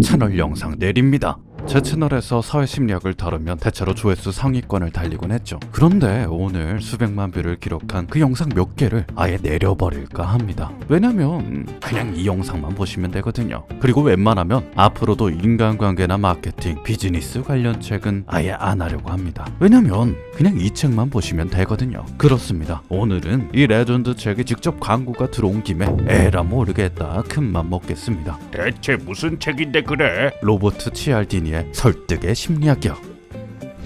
채널 영상 내립니다. 제 채널에서 사회심리학을 다루면 대체로 조회수 상위권을 달리곤 했죠. 그런데 오늘 수백만 뷰를 기록한 그 영상 몇 개를 아예 내려버릴까 합니다. 왜냐면 그냥 이 영상만 보시면 되거든요. 그리고 웬만하면 앞으로도 인간관계나 마케팅, 비즈니스 관련 책은 아예 안 하려고 합니다. 왜냐면 그냥 이 책만 보시면 되거든요. 그렇습니다. 오늘은 이 레전드 책에 직접 광고가 들어온 김에 에라 모르겠다 큰맘 먹겠습니다. 대체 무슨 책인데 그래? 로버트 치알디니의 설득의 심리학이요.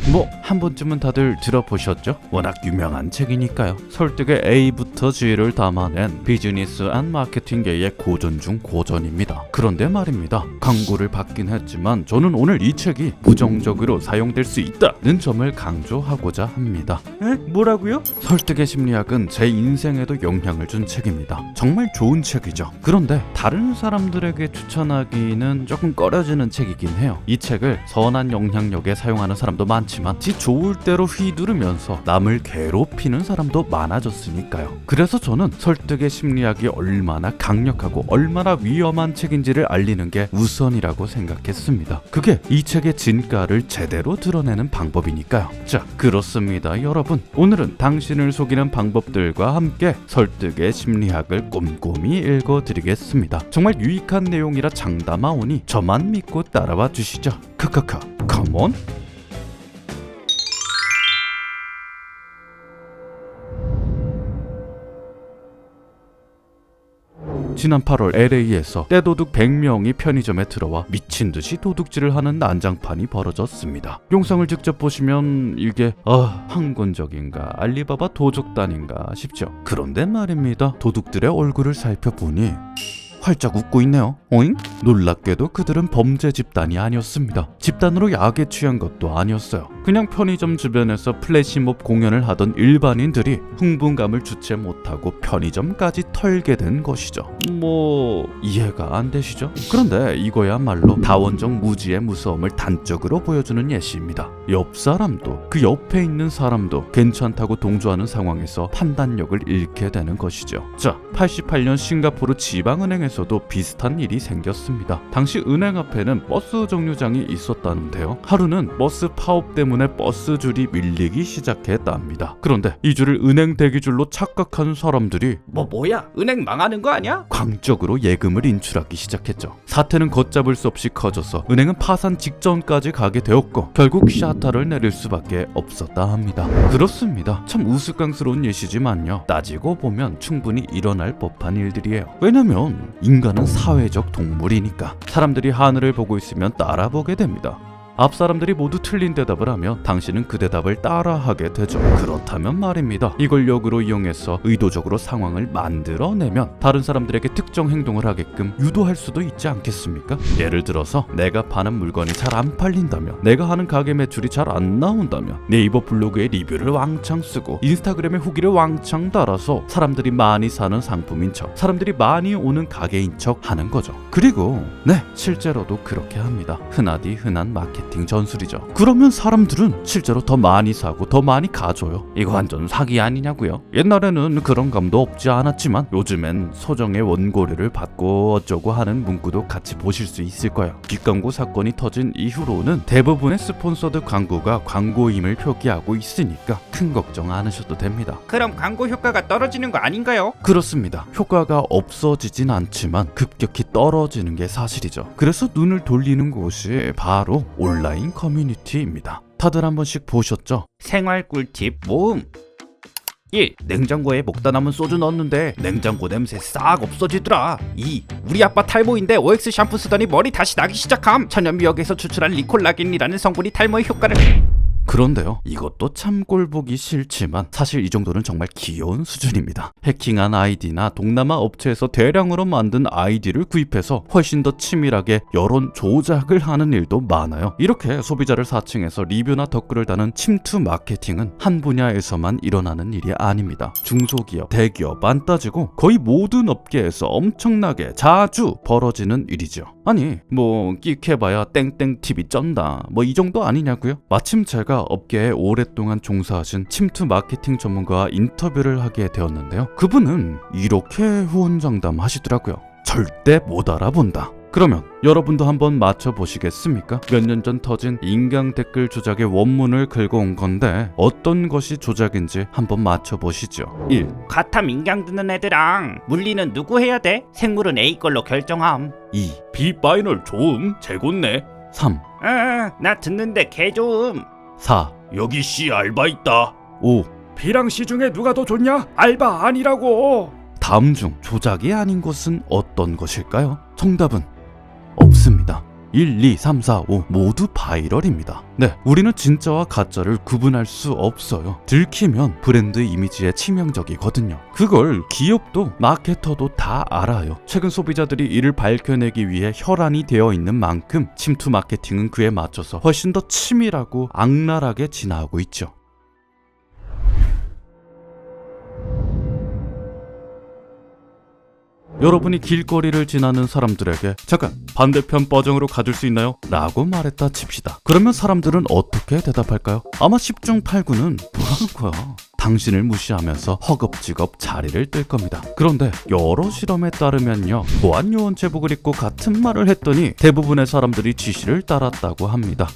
뭐 한 번쯤은 다들 들어보셨죠? 워낙 유명한 책이니까요. 설득의 A부터 G를 담아낸 비즈니스 앤 마케팅계의 고전 중 고전입니다. 그런데 말입니다. 광고를 받긴 했지만 저는 오늘 이 책이 부정적으로 사용될 수 있다는 점을 강조하고자 합니다. 뭐라고요? 설득의 심리학은 제 인생에도 영향을 준 책입니다. 정말 좋은 책이죠. 그런데 다른 사람들에게 추천하기는 조금 꺼려지는 책이긴 해요. 이 책을 선한 영향력에 사용하는 사람도 많지만 지 좋을 대로 휘두르면서 남을 괴롭히는 사람도 많아졌으니까요. 그래서 저는 설득의 심리학이 얼마나 강력하고 얼마나 위험한 책인지를 알리는 게 우선이라고 생각했습니다. 그게 이 책의 진가를 제대로 드러내는 방법이니까요. 자, 그렇습니다. 여러분, 오늘은 당신을 속이는 방법들과 함께 설득의 심리학을 꼼꼼히 읽어드리겠습니다. 정말 유익한 내용이라 장담하오니 저만 믿고 따라와 주시죠. 크크크, 컴온! 지난 8월 LA에서 떼도둑 100명이 편의점에 들어와 미친듯이 도둑질을 하는 난장판이 벌어졌습니다. 영상을 직접 보시면 이게 황건적인가 알리바바 도적단인가 싶죠. 그런데 말입니다. 도둑들의 얼굴을 살펴보니 활짝 웃고 있네요. 오잉? 놀랍게도 그들은 범죄 집단이 아니었습니다. 집단으로 약에 취한 것도 아니었어요. 그냥 편의점 주변에서 플래시몹 공연을 하던 일반인들이 흥분감을 주체 못하고 편의점까지 털게 된 것이죠. 뭐 이해가 안 되시죠? 그런데 이거야말로 다원적 무지의 무서움을 단적으로 보여주는 예시입니다. 옆 사람도 그 옆에 있는 사람도 괜찮다고 동조하는 상황에서 판단력을 잃게 되는 것이죠. 자, 88년 싱가포르 지방은행에서도 비슷한 일이 생겼습니다. 당시 은행 앞에는 버스 정류장이 있었다는데요. 하루는 버스 파업 때문에 버스 줄이 밀리기 시작했답니다. 그런데 이 줄을 은행 대기줄로 착각한 사람들이 뭐야? 은행 망하는 거 아니야? 광적으로 예금을 인출하기 시작했죠. 사태는 걷잡을 수 없이 커져서 은행은 파산 직전까지 가게 되었고 결국 샤터를 내릴 수밖에 없었다 합니다. 그렇습니다. 참 우스꽝스러운 예시지만요. 따지고 보면 충분히 일어날 법한 일들이에요. 왜냐면 인간은 사회적 동물이니까 사람들이 하늘을 보고 있으면 따라보게 됩니다. 앞 사람들이 모두 틀린 대답을 하면 당신은 그 대답을 따라하게 되죠. 그렇다면 말입니다. 이걸 역으로 이용해서 의도적으로 상황을 만들어내면 다른 사람들에게 특정 행동을 하게끔 유도할 수도 있지 않겠습니까? 예를 들어서 내가 파는 물건이 잘 안 팔린다면, 내가 하는 가게 매출이 잘 안 나온다면 네이버 블로그에 리뷰를 왕창 쓰고 인스타그램에 후기를 왕창 달아서 사람들이 많이 사는 상품인 척, 사람들이 많이 오는 가게인 척 하는 거죠. 그리고 실제로도 그렇게 합니다. 흔하디 흔한 마케팅 전술이죠. 그러면 사람들은 실제로 더 많이 사고 더 많이 가져요. 이거 완전 사기 아니냐고요. 옛날에는 그런 감도 없지 않았지만 요즘엔 소정의 원고료를 받고 어쩌고 하는 문구도 같이 보실 수 있을 거예요. 뒷광고 사건이 터진 이후로는 대부분의 스폰서드 광고가 광고임을 표기하고 있으니까 큰 걱정 안 하셔도 됩니다. 그럼 광고 효과가 떨어지는 거 아닌가요? 그렇습니다. 효과가 없어지진 않지만 급격히 떨어지는 게 사실이죠. 그래서 눈을 돌리는 곳이 바로 온라인 커뮤니티입니다. 다들 한 번씩 보셨죠? 생활 꿀팁 모음. 1. 냉장고에 먹다 남은 소주 넣었는데 냉장고 냄새 싹 없어지더라. 2. 우리 아빠 탈모인데 OX 샴푸 쓰더니 머리 다시 나기 시작함. 천연미역에서 추출한 리콜라겐이라는 성분이 탈모의 효과를... 그런데요, 이것도 참 꼴보기 싫지만 사실 이 정도는 정말 귀여운 수준입니다. 해킹한 아이디나 동남아 업체에서 대량으로 만든 아이디를 구입해서 훨씬 더 치밀하게 여론 조작을 하는 일도 많아요. 이렇게 소비자를 사칭해서 리뷰나 댓글을 다는 침투 마케팅은 한 분야에서만 일어나는 일이 아닙니다. 중소기업, 대기업 안 따지고 거의 모든 업계에서 엄청나게 자주 벌어지는 일이죠. 아니 뭐 끽해봐야 땡땡TV 쩐다 뭐 이 정도 아니냐고요? 마침 제가 업계에 오랫동안 종사하신 침투 마케팅 전문가와 인터뷰를 하게 되었는데요. 그분은 이렇게 후원장담 하시더라고요. 절대 못 알아본다. 그러면 여러분도 한번 맞춰보시겠습니까? 몇 년 전 터진 인강 댓글 조작의 원문을 긁어 온 건데 어떤 것이 조작인지 한번 맞춰보시죠. 1. 가탐 인강 듣는 애들랑 물리는 누구 해야 돼? 생물은 A 걸로 결정함. 2. B 파이널 좋음. 재밌네. 3. 나 듣는데 개 좋음. 4. 여기 C 알바 있다. 5. B랑 C 중에 누가 더 좋냐? 알바 아니라고. 다음 중 조작이 아닌 것은 어떤 것일까요? 정답은 없습니다. 1, 2, 3, 4, 5 모두 바이럴입니다. 네, 우리는 진짜와 가짜를 구분할 수 없어요. 들키면 브랜드 이미지에 치명적이거든요. 그걸 기업도 마케터도 다 알아요. 최근 소비자들이 이를 밝혀내기 위해 혈안이 되어 있는 만큼 침투 마케팅은 그에 맞춰서 훨씬 더 치밀하고 악랄하게 진화하고 있죠. 여러분이 길거리를 지나는 사람들에게 잠깐 반대편 버정으로 가줄 수 있나요? 라고 말했다 칩시다. 그러면 사람들은 어떻게 대답할까요? 아마 10중 8구는 뭐라는 거야? 당신을 무시하면서 허겁지겁 자리를 뜰 겁니다. 그런데 여러 실험에 따르면요, 보안요원 제복을 입고 같은 말을 했더니 대부분의 사람들이 지시를 따랐다고 합니다.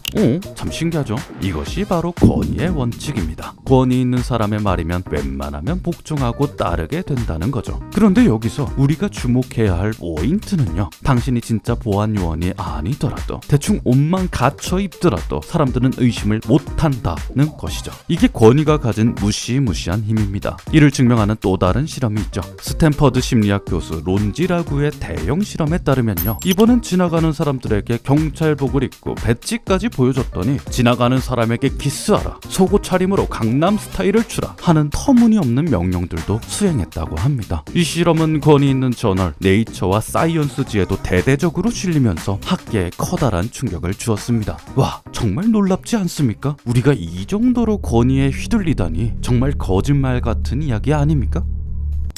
참 신기하죠? 이것이 바로 권위의 원칙입니다. 권위 있는 사람의 말이면 웬만하면 복종하고 따르게 된다는 거죠. 그런데 여기서 우리가 주목해야 할 포인트는요, 당신이 진짜 보안요원이 아니더라도 대충 옷만 갖춰 입더라도 사람들은 의심을 못한다는 것이죠. 이게 권위가 가진 무시무시한 힘입니다. 이를 증명하는 또 다른 실험이 있죠. 스탠퍼드 심리학 교수 론지라구의 대형 실험에 따르면요, 이번엔 지나가는 사람들에게 경찰복을 입고 배지까지 보여줬더니 지나가는 사람에게 키스하라, 속옷 차림으로 강남 스타일을 추라 하는 터무니없는 명령들도 수행했다고 합니다. 이 실험은 권위 있는 저널 네이처와 사이언스지에도 대대적으로 실리면서 학계에 커다란 충격을 주었습니다. 와, 정말 놀랍지 않습니까? 우리가 이 정도로 권위에 휘둘리다니 정말 거짓말 같은 이야기 아닙니까?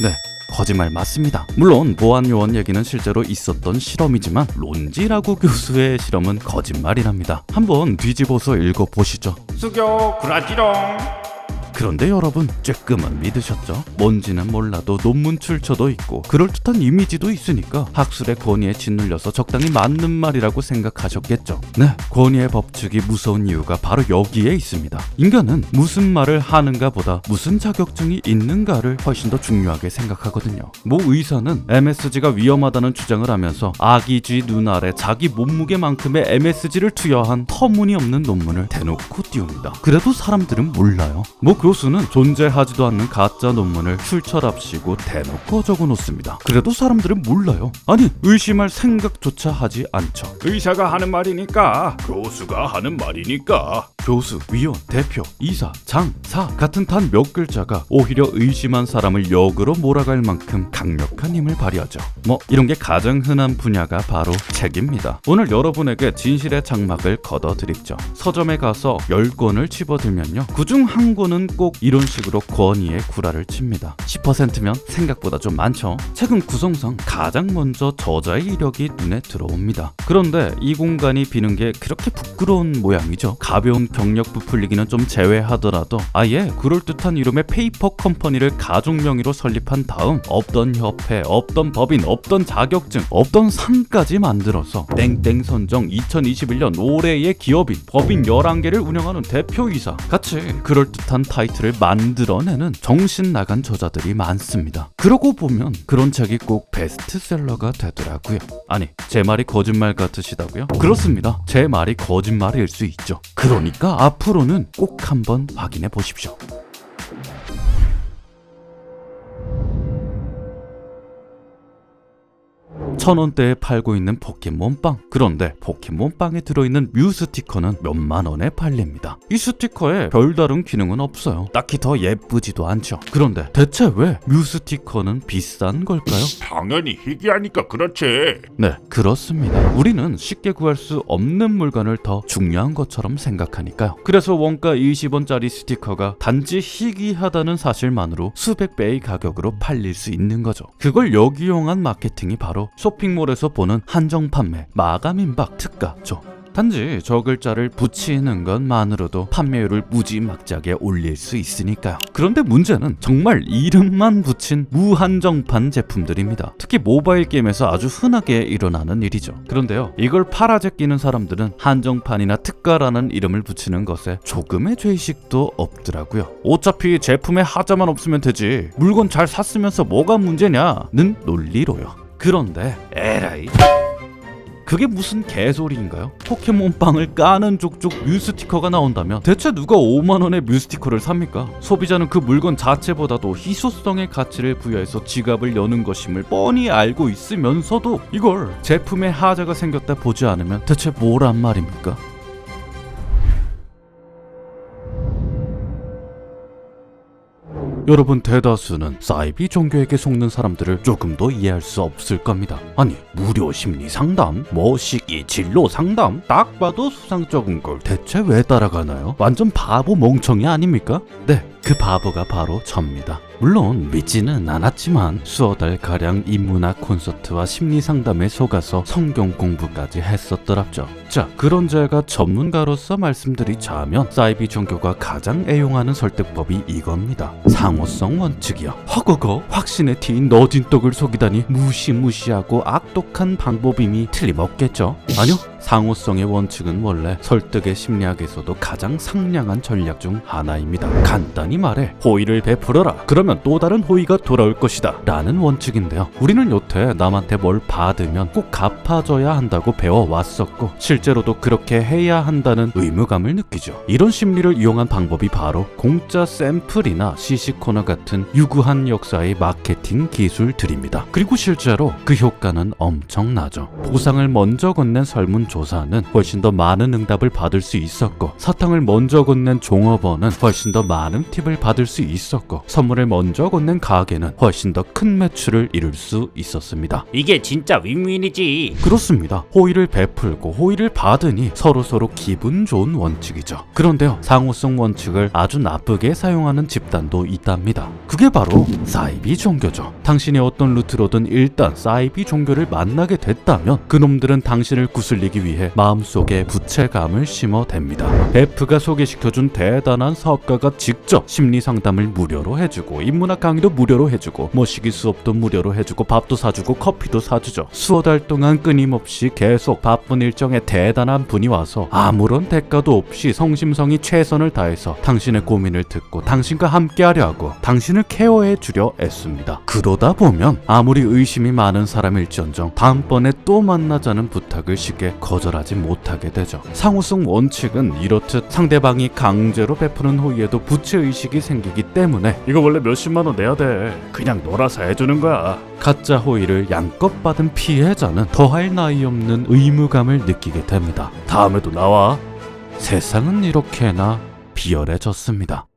네, 거짓말 맞습니다. 물론 보안요원 얘기는 실제로 있었던 실험이지만 론지라구 교수의 실험은 거짓말이랍니다. 한번 뒤집어서 읽어보시죠. 숙여 구라지롱. 그런데 여러분, 쬐끔은 믿으셨죠? 뭔지는 몰라도 논문 출처도 있고 그럴듯한 이미지도 있으니까 학술의 권위에 짓눌려서 적당히 맞는 말이라고 생각하셨겠죠. 네, 권위의 법칙이 무서운 이유가 바로 여기에 있습니다. 인간은 무슨 말을 하는가 보다 무슨 자격증이 있는가를 훨씬 더 중요하게 생각하거든요. 모 의사는 MSG가 위험하다는 주장을 하면서 아기쥐 눈 아래 자기 몸무게만큼의 MSG를 투여한 터무니없는 논문을 대놓고 띄웁니다. 그래도 사람들은 몰라요. 모 교수는 존재하지도 않는 가짜 논문을 출처랍시고 대놓고 적어놓습니다. 그래도 사람들은 몰라요. 아니, 의심할 생각조차 하지 않죠. 의사가 하는 말이니까, 교수가 하는 말이니까. 교수, 위원, 대표, 이사, 장, 사 같은 단 몇 글자가 오히려 의심한 사람을 역으로 몰아갈 만큼 강력한 힘을 발휘하죠. 이런 게 가장 흔한 분야가 바로 책입니다. 오늘 여러분에게 진실의 장막을 걷어드리죠. 서점에 가서 10권을 집어들면요, 그중 한 권은 꼭 이런 식으로 권위의 구라를 칩니다. 10%면 생각보다 좀 많죠. 책은 구성상 가장 먼저 저자의 이력이 눈에 들어옵니다. 그런데 이 공간이 비는 게 그렇게 부끄러운 모양이죠. 가벼운 경력 부풀리기는 좀 제외하더라도 아예 그럴듯한 이름의 페이퍼 컴퍼니를 가족 명의로 설립한 다음 없던 협회, 없던 법인, 없던 자격증, 없던 상까지 만들어서 땡땡 선정 2021년 올해의 기업인, 법인 11개를 운영하는 대표이사 같이 그럴듯한 타이틀을 만들어내는 정신 나간 저자들이 많습니다. 그러고 보면 그런 책이 꼭 베스트셀러가 되더라고요. 아니, 제 말이 거짓말 같으시다고요? 그렇습니다. 제 말이 거짓말일 수 있죠. 그러니까 앞으로는 꼭 한번 확인해 보십시오. 1,000원대에 팔고 있는 포켓몬빵. 그런데 포켓몬빵에 들어있는 뮤 스티커는 몇만 원에 팔립니다. 이 스티커에 별다른 기능은 없어요. 딱히 더 예쁘지도 않죠. 그런데 대체 왜 뮤 스티커는 비싼 걸까요? 당연히 희귀하니까 그렇지. 네, 그렇습니다. 우리는 쉽게 구할 수 없는 물건을 더 중요한 것처럼 생각하니까요. 그래서 원가 20원짜리 스티커가 단지 희귀하다는 사실만으로 수백 배의 가격으로 팔릴 수 있는 거죠. 그걸 역이용한 마케팅이 바로 쇼핑몰에서 보는 한정 판매, 마감 임박, 특가죠. 단지 저 글자를 붙이는 것만으로도 판매율을 무지막지하게 올릴 수 있으니까요. 그런데 문제는 정말 이름만 붙인 무한정판 제품들입니다. 특히 모바일 게임에서 아주 흔하게 일어나는 일이죠. 그런데요, 이걸 팔아 제끼는 사람들은 한정판이나 특가라는 이름을 붙이는 것에 조금의 죄의식도 없더라고요. 어차피 제품에 하자만 없으면 되지, 물건 잘 샀으면서 뭐가 문제냐는 논리로요. 그런데 에라이, 그게 무슨 개소리인가요? 포켓몬빵을 까는 족족 뮤스티커가 나온다면 대체 누가 5만원의 뮤스티커를 삽니까? 소비자는 그 물건 자체보다도 희소성의 가치를 부여해서 지갑을 여는 것임을 뻔히 알고 있으면서도 이걸 제품에 하자가 생겼다 보지 않으면 대체 뭐란 말입니까? 여러분, 대다수는 사이비 종교에게 속는 사람들을 조금 더 이해할 수 없을 겁니다. 아니, 무료 심리 상담, 식이 진로 상담, 딱 봐도 수상쩍은 걸 대체 왜 따라가나요? 완전 바보 멍청이 아닙니까? 네, 그 바보가 바로 접니다. 물론 믿지는 않았지만 수어 달가량 인문학 콘서트와 심리 상담에 속아서 성경 공부까지 했었더랍죠. 자, 그런 제가 전문가로서 말씀드리자면 사이비 종교가 가장 애용하는 설득법이 이겁니다. 상호성 원칙이요. 허거거 확신에 튀인 너진 떡을 속이다니 무시무시하고 악독한 방법임이 틀림없겠죠. 아니요, 상호성의 원칙은 원래 설득의 심리학에서도 가장 상냥한 전략 중 하나입니다. 간단히 말해 호의를 베풀어라, 그러면 또 다른 호의가 돌아올 것이다 라는 원칙인데요. 우리는 여태 남한테 뭘 받으면 꼭 갚아줘야 한다고 배워왔었고 실제로도 그렇게 해야 한다는 의무감을 느끼죠. 이런 심리를 이용한 방법이 바로 공짜 샘플이나 시시코너 같은 유구한 역사의 마케팅 기술들입니다. 그리고 실제로 그 효과는 엄청나죠. 보상을 먼저 건넨 설문조사는 훨씬 더 많은 응답을 받을 수 있었고, 사탕을 먼저 건넨 종업원은 훨씬 더 많은 팁을 받을 수 있었고, 선물을 먼저 건넨 가게는 훨씬 더 큰 매출을 이룰 수 있었습니다. 이게 진짜 윈윈이지. 그렇습니다. 호의를 베풀고 호의를 받으니 서로서로 기분 좋은 원칙이죠. 그런데요, 상호성 원칙을 아주 나쁘게 사용하는 집단도 있답니다. 그게 바로 사이비 종교죠. 당신이 어떤 루트로든 일단 사이비 종교를 만나게 됐다면 그놈들은 당신을 구슬리기 위해 마음속에 부채감을 심어댑니다. 베프가 소개시켜준 대단한 사업가가 직접 심리 상담을 무료로 해주고 인문학 강의도 무료로 해주고 모시기 수업도 무료로 해주고 밥도 사주고 커피도 사주죠. 수어 달 동안 끊임없이 계속 바쁜 일정에 대단한 분이 와서 아무런 대가도 없이 성심성의 최선을 다해서 당신의 고민을 듣고 당신과 함께하려 하고 당신을 케어해 주려 애씁니다. 그러다 보면 아무리 의심이 많은 사람일지언정 다음번에 또 만나자는 부탁을 쉽게 거절하지 못하게 되죠. 상호성 원칙은 이렇듯 상대방이 강제로 베푸는 호의에도 부채의식이 생기기 때문에 이거 원래 몇십만 원 내야 돼, 그냥 놀아서 해주는 거야. 가짜 호의를 양껏 받은 피해자는 더할 나위 없는 의무감을 느끼게 됩니다. 다음에도 나와. 세상은 이렇게나 비열해졌습니다.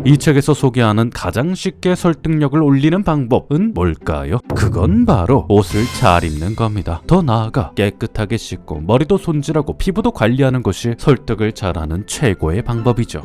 이 책에서 소개하는 가장 쉽게 설득력을 올리는 방법은 뭘까요? 그건 바로 옷을 잘 입는 겁니다. 더 나아가 깨끗하게 씻고 머리도 손질하고 피부도 관리하는 것이 설득을 잘하는 최고의 방법이죠.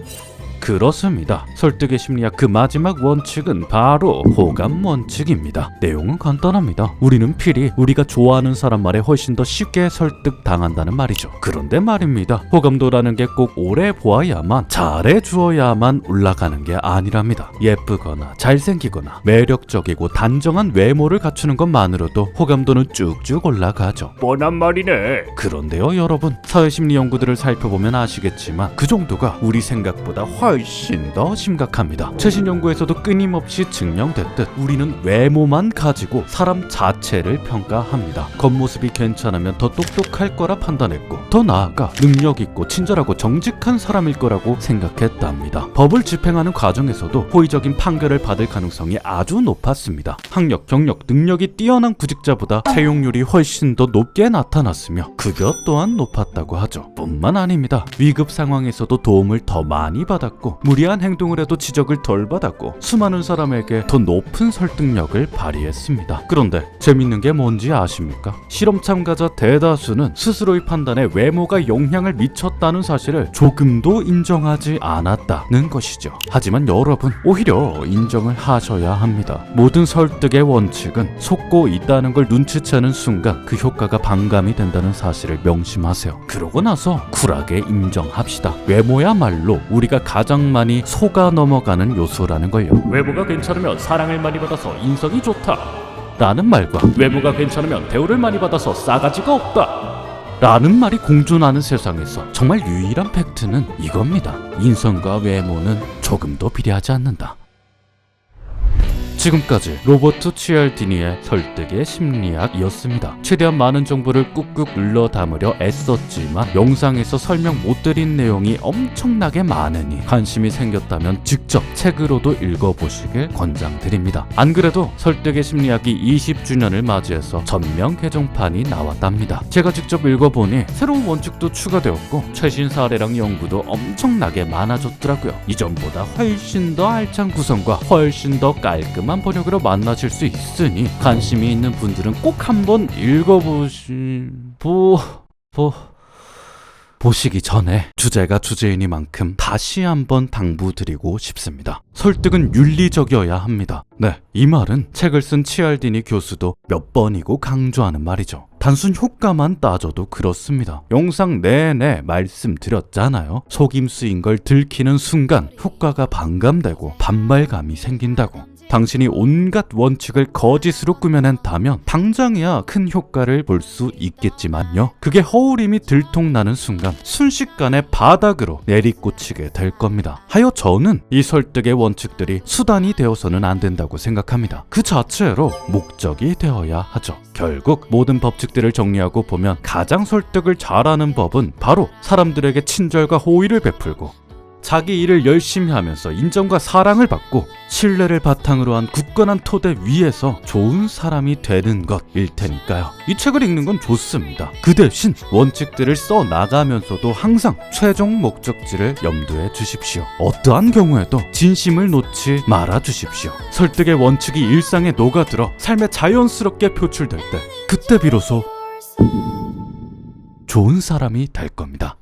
그렇습니다. 설득의 심리학 그 마지막 원칙은 바로 호감 원칙입니다. 내용은 간단합니다. 우리는 필히 우리가 좋아하는 사람 말에 훨씬 더 쉽게 설득당한다는 말이죠. 그런데 말입니다. 호감도라는 게 꼭 오래 보아야만 잘해 주어야만 올라가는 게 아니랍니다. 예쁘거나 잘생기거나 매력적이고 단정한 외모를 갖추는 것만으로도 호감도는 쭉쭉 올라가죠. 뻔한 말이네. 그런데요, 여러분, 사회심리 연구들을 살펴보면 아시겠지만 그 정도가 우리 생각보다 훨씬 더 심각합니다. 최신 연구에서도 끊임없이 증명됐듯 우리는 외모만 가지고 사람 자체를 평가합니다. 겉모습이 괜찮으면 더 똑똑할 거라 판단했고, 더 나아가 능력 있고 친절하고 정직한 사람일 거라고 생각했답니다. 법을 집행하는 과정에서도 호의적인 판결을 받을 가능성이 아주 높았습니다. 학력, 경력, 능력이 뛰어난 구직자보다 채용률이 훨씬 더 높게 나타났으며 급여 또한 높았다고 하죠. 뿐만 아닙니다. 위급 상황에서도 도움을 더 많이 받았고 무리한 행동을 해도 지적을 덜 받았고 수많은 사람에게 더 높은 설득력을 발휘했습니다. 그런데 재밌는 게 뭔지 아십니까? 실험 참가자 대다수는 스스로의 판단에 외모가 영향을 미쳤다 살았다는 사실을 조금도 인정하지 않았다는 것이죠. 하지만 여러분, 오히려 인정을 하셔야 합니다. 모든 설득의 원칙은 속고 있다는 걸 눈치채는 순간 그 효과가 반감이 된다는 사실을 명심하세요. 그러고 나서 쿨하게 인정합시다. 외모야말로 우리가 가장 많이 속아 넘어가는 요소라는 걸요. 외모가 괜찮으면 사랑을 많이 받아서 인성이 좋다. 라는 말과 외모가 괜찮으면 대우를 많이 받아서 싸가지가 없다. 라는 말이 공존하는 세상에서 정말 유일한 팩트는 이겁니다. 인성과 외모는 조금도 비례하지 않는다. 지금까지 로버트 치알디니의 설득의 심리학이었습니다. 최대한 많은 정보를 꾹꾹 눌러 담으려 애썼지만 영상에서 설명 못 드린 내용이 엄청나게 많으니 관심이 생겼다면 직접 책으로도 읽어보시길 권장드립니다. 안 그래도 설득의 심리학이 20주년을 맞이해서 전면 개정판이 나왔답니다. 제가 직접 읽어보니 새로운 원칙도 추가되었고 최신 사례랑 연구도 엄청나게 많아졌더라고요. 이전보다 훨씬 더 알찬 구성과 훨씬 더 깔끔한 번역으로 만나실 수 있으니 관심이 있는 분들은 꼭 한번 보시기 전에 주제가 주제이니만큼 다시 한번 당부드리고 싶습니다. 설득은 윤리적이어야 합니다. 네, 이 말은 책을 쓴 치알디니 교수도 몇 번이고 강조하는 말이죠. 단순 효과만 따져도 그렇습니다. 영상 내내 말씀드렸잖아요. 속임수인 걸 들키는 순간 효과가 반감되고 반발감이 생긴다고. 당신이 온갖 원칙을 거짓으로 꾸며낸다면 당장이야 큰 효과를 볼 수 있겠지만요. 그게 허울임이 들통나는 순간 순식간에 바닥으로 내리꽂히게 될 겁니다. 하여 저는 이 설득의 원칙들이 수단이 되어서는 안 된다고 생각합니다. 그 자체로 목적이 되어야 하죠. 결국 모든 법칙들을 정리하고 보면 가장 설득을 잘하는 법은 바로 사람들에게 친절과 호의를 베풀고 자기 일을 열심히 하면서 인정과 사랑을 받고 신뢰를 바탕으로 한 굳건한 토대 위에서 좋은 사람이 되는 것일 테니까요. 이 책을 읽는 건 좋습니다. 그 대신 원칙들을 써 나가면서도 항상 최종 목적지를 염두에 두십시오. 어떠한 경우에도 진심을 놓지 말아 주십시오. 설득의 원칙이 일상에 녹아들어 삶에 자연스럽게 표출될 때 그때 비로소 좋은 사람이 될 겁니다.